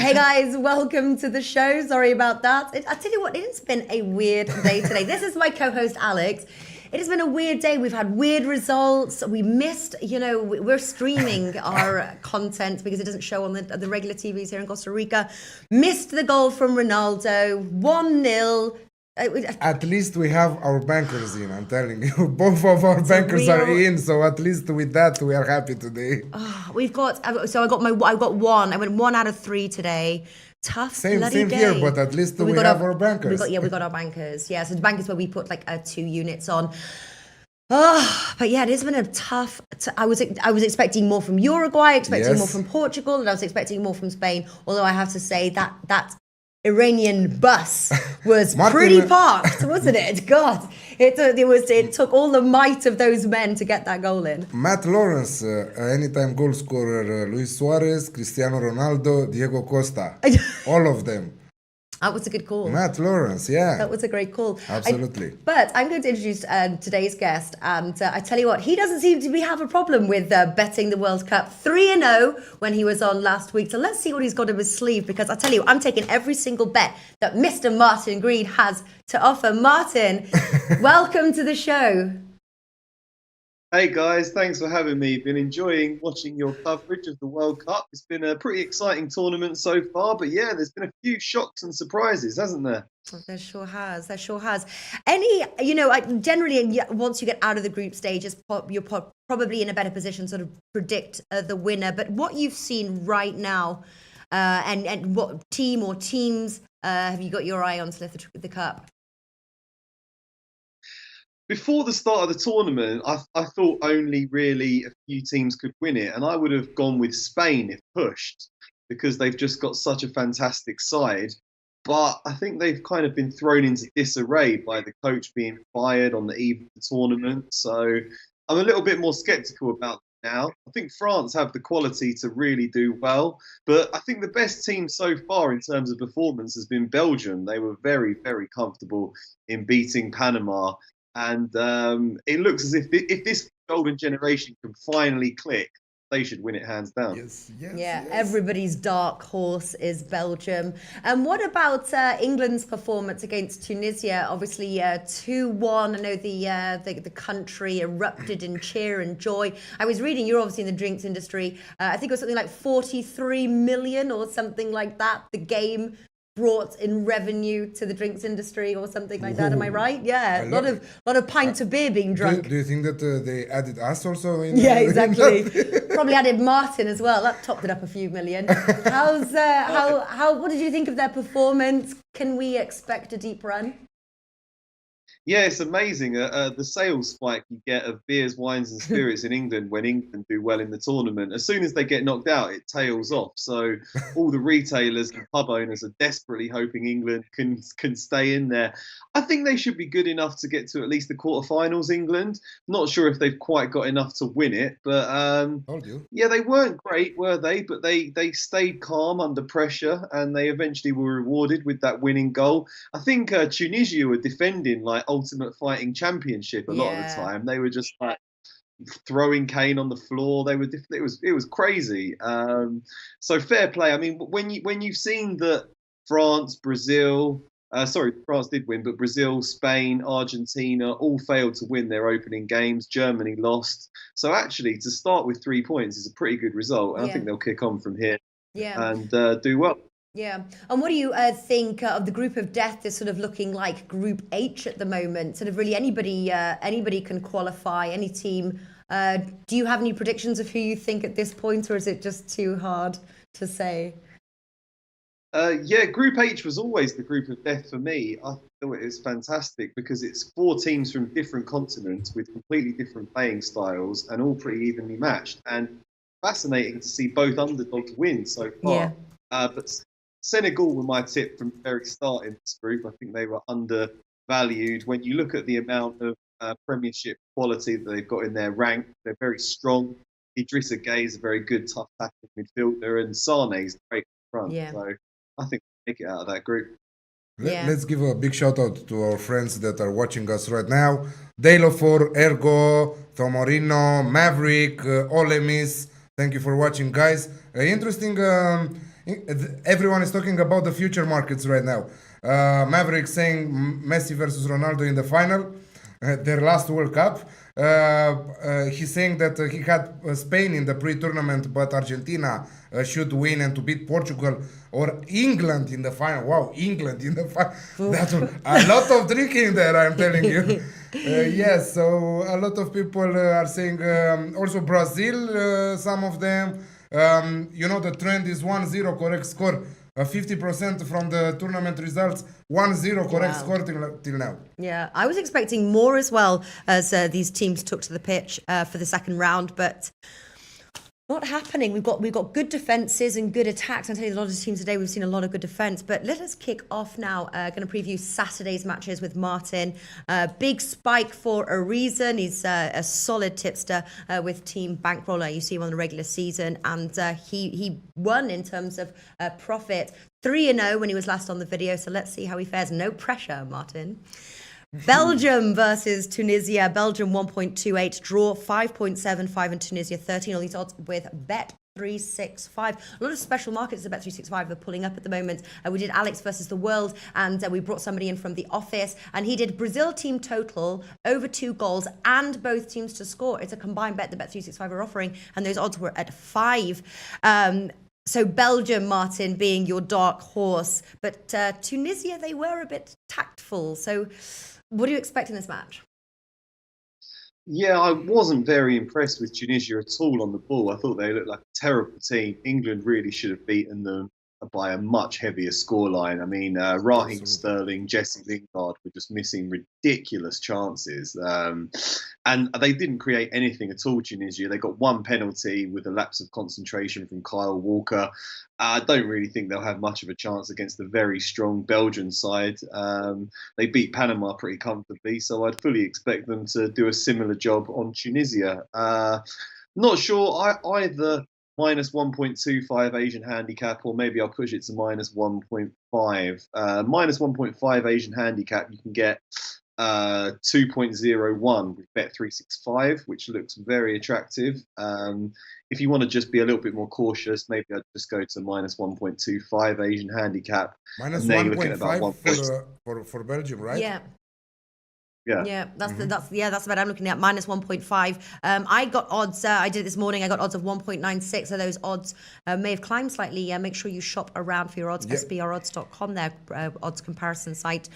Hey guys, welcome to the show. Sorry about that. I tell you what, it has been a weird day today. This is my co-host Alex. It has been a weird day. We've had weird results. We missed, we're streaming our content because it doesn't show on the regular TVs here in Costa Rica. Missed the goal from Ronaldo, 1-0. At least we have our bankers in, I'm telling you. Both of our bankers are in, so at least with that we are happy today. We've got, I got one. I went 1 out of 3 today. Tough bloody day. Here, but at least we have our bankers. We got our bankers. Yeah, so the bankers where we put like 2 units on. But yeah, it has been a tough. I was expecting more from Uruguay, expecting more from Portugal, and I was expecting more from Spain. Although I have to say that Iranian bus was pretty parked, wasn't it? God, it took all the might of those men to get that goal in. Matt Lawrence, anytime goal scorer, Luis Suarez, Cristiano Ronaldo, Diego Costa, all of them. That was a good call. Matt Lawrence, yeah. That was a great call. Absolutely. But I'm going to introduce today's guest. And I tell you what, he doesn't seem to have a problem with betting the World Cup. 3-0 when he was on last week. So let's see what he's got in his sleeve. Because I tell you, I'm taking every single bet that Mr. Martin Green has to offer. Martin, welcome to the show. Hey guys, thanks for having me. Been enjoying watching your coverage of the World Cup. It's been a pretty exciting tournament so far, but yeah, there's been a few shocks and surprises, hasn't there? There sure has. Generally, once you get out of the group stages, you're probably in a better position to sort of predict the winner. But what you've seen right now, and what team or teams have you got your eye on to lift the cup? Before the start of the tournament, I thought only really a few teams could win it, and I would have gone with Spain if pushed, because they've just got such a fantastic side. But I think they've kind of been thrown into disarray by the coach being fired on the eve of the tournament. So I'm a little bit more sceptical about them now. I think France have the quality to really do well, but I think the best team so far in terms of performance has been Belgium. They were very, very comfortable in beating Panama. And it looks as if this golden generation can finally click. They should win it hands down. Yes. Everybody's dark horse is Belgium. And what about England's performance against Tunisia? Obviously, 2-1. I know the country erupted in cheer and joy. I was reading, you're obviously in the drinks industry. I think it was something like 43 million or something like that. The game brought in revenue to the drinks industry or something like that. Am I right? Yeah, a lot of pints of beer being drunk. Do you think that they added us also? Yeah, exactly. Probably added Martin as well. That topped it up a few million. What did you think of their performance? Can we expect a deep run? Yeah, it's amazing. The sales spike you get of beers, wines and spirits in England when England do well in the tournament. As soon as they get knocked out, it tails off. So all the retailers and pub owners are desperately hoping England can stay in there. I think they should be good enough to get to at least the quarterfinals, England. Not sure if they've quite got enough to win it. But yeah, they weren't great, were they? But they stayed calm under pressure and they eventually were rewarded with that winning goal. I think Tunisia were defending like Ultimate Fighting Championship a lot of the time. They were just like throwing Kane on the floor. It was crazy. So fair play. I mean, when you've seen that France did win, but Brazil, Spain, Argentina all failed to win their opening games. Germany lost. So actually, to start with 3 points is a pretty good result. And I think they'll kick on from here and do well. Yeah. And what do you think of the group of death that's sort of looking like Group H at the moment? Sort of really anybody can qualify, any team. Do you have any predictions of who you think at this point, or is it just too hard to say? Group H was always the group of death for me. I thought it was fantastic because it's 4 teams from different continents with completely different playing styles and all pretty evenly matched. And fascinating to see both underdogs win so far. But Senegal were my tip from the very start in this group. I think they were undervalued. When you look at the amount of Premiership quality that they've got in their rank, they're very strong. Idrissa Gueye is a very good, tough tackling midfielder, and Sané is great front. So I think we'll make it out of that group. Let's give a big shout out to our friends that are watching us right now. Daylofor, Ergo, Tomorino, Maverick, Olemis. Thank you for watching, guys. Interesting Everyone is talking about the future markets right now. Maverick saying Messi versus Ronaldo in the final, their last World Cup. He's saying that he had Spain in the pre-tournament, but Argentina should win and to beat Portugal, or England in the final. Wow, England in the final. That's a lot of drinking there, I'm telling you. Yes, so a lot of people are saying also Brazil, some of them. The trend is 1-0 correct score. 50% from the tournament results, 1-0 correct score till now. Yeah, I was expecting more as well as these teams took to the pitch for the second round, but not happening. We've got good defenses and good attacks. I tell you, a lot of teams today, we've seen a lot of good defense. But let us kick off now. Going to preview Saturday's matches with Martin. Big spike for a reason. He's a solid tipster with Team Bankroll. You see him on the regular season, and he won in terms of profit. 3-0 when he was last on the video. So let's see how he fares. No pressure, Martin. Belgium versus Tunisia. Belgium 1.28, draw 5.75, and Tunisia 13. All these odds with Bet365. A lot of special markets at Bet365 are pulling up at the moment. We did Alex versus the world, and we brought somebody in from the office, and he did Brazil team total over 2 goals and both teams to score. It's a combined bet that Bet365 are offering, and those odds were at 5. So Belgium, Martin, being your dark horse, but Tunisia, they were a bit tactful. So what do you expect in this match? Yeah, I wasn't very impressed with Tunisia at all on the ball. I thought they looked like a terrible team. England really should have beaten them by a much heavier scoreline. I mean, Raheem Sterling, Jesse Lingard were just missing ridiculous chances. And they didn't create anything at all, Tunisia. They got 1 penalty with a lapse of concentration from Kyle Walker. I don't really think they'll have much of a chance against the very strong Belgian side. They beat Panama pretty comfortably, so I'd fully expect them to do a similar job on Tunisia. Not sure either minus 1.25 Asian handicap, or maybe I'll push it to minus 1.5. Minus 1.5 Asian handicap, you can get 2.01 with Bet365, which looks very attractive. If you want to just be a little bit more cautious, maybe I'd just go to minus 1.25 Asian handicap. Minus 1.5 for Belgium, right? Yeah. Yeah, that's what I'm looking at. Minus 1.5. I got odds. I did it this morning. I got odds of 1.96. So those odds may have climbed slightly. Make sure you shop around for your odds. Yeah. SBRodds.com, their odds comparison site.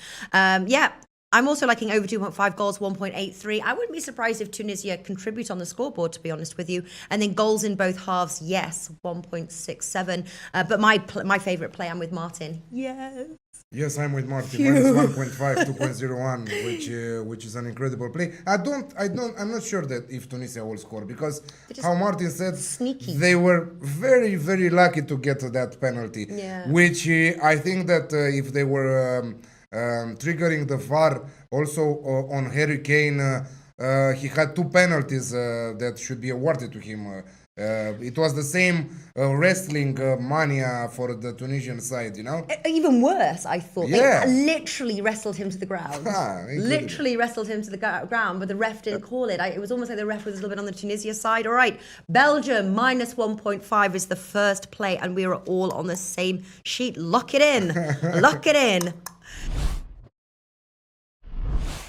I'm also liking over 2.5 goals, 1.83. I wouldn't be surprised if Tunisia contribute on the scoreboard, to be honest with you. And then goals in both halves, yes, 1.67. But my favourite play, I'm with Martin. Yes, I'm with Martin. Minus 1.5, 2.01, which is an incredible play. I'm not sure that if Tunisia will score, because how Martin said, sneaky. They were very, very lucky to get to that penalty. Yeah. Which I think that if they were triggering the VAR also on Harry Kane, he had 2 penalties that should be awarded to him. It was the same wrestling mania for the Tunisian side, you know? Even worse, I thought. Yeah. They literally wrestled him to the ground. Literally wrestled him to the ground, but the ref didn't call it. It was almost like the ref was a little bit on the Tunisia side. All right, Belgium, minus 1.5 is the first play, and we are all on the same sheet. Lock it in. Lock it in.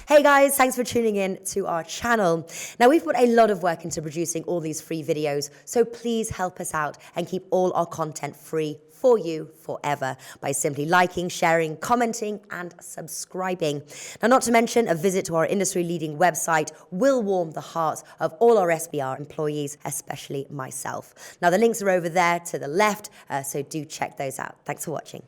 Hey guys, thanks for tuning in to our channel. Now, we've put a lot of work into producing all these free videos, so please help us out and keep all our content free for you forever by simply liking, sharing, commenting, and subscribing. Now, not to mention, a visit to our industry-leading website will warm the hearts of all our SBR employees, especially myself. Now, the links are over there to the left, so do check those out. Thanks for watching.